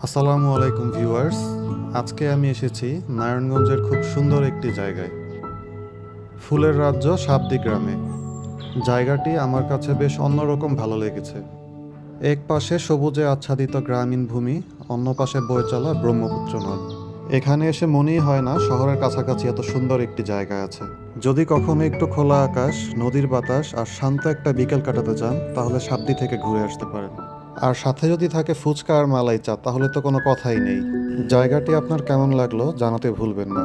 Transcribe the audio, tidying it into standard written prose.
আসসালামু আলাইকুম ভিউয়ার্স। আজকে আমি এসেছি নারায়ণগঞ্জের খুব সুন্দর একটি জায়গায়, ফুলের রাজ্য সাবদি গ্রামে। জায়গাটি আমার কাছে বেশ অন্যরকম ভালো লেগেছে। এক পাশে সবুজে আচ্ছাদিত গ্রামীণ ভূমি, অন্য পাশে বয়ে চলা ব্রহ্মপুত্র নদ। এখানে এসে মনেই হয় না শহরের কাছাকাছি এত সুন্দর একটি জায়গা আছে। যদি কখনো একটু খোলা আকাশ, নদীর বাতাস আর শান্ত একটা বিকেল কাটাতে চান, তাহলে সাবদি থেকে ঘুরে আসতে পারেন। আর সাথে যদি থাকে ফুচকা আর মালাই চা, তাহলে তো কোনো কথাই নেই। জায়গাটি আপনার কেমন লাগলো জানাতে ভুলবেন না।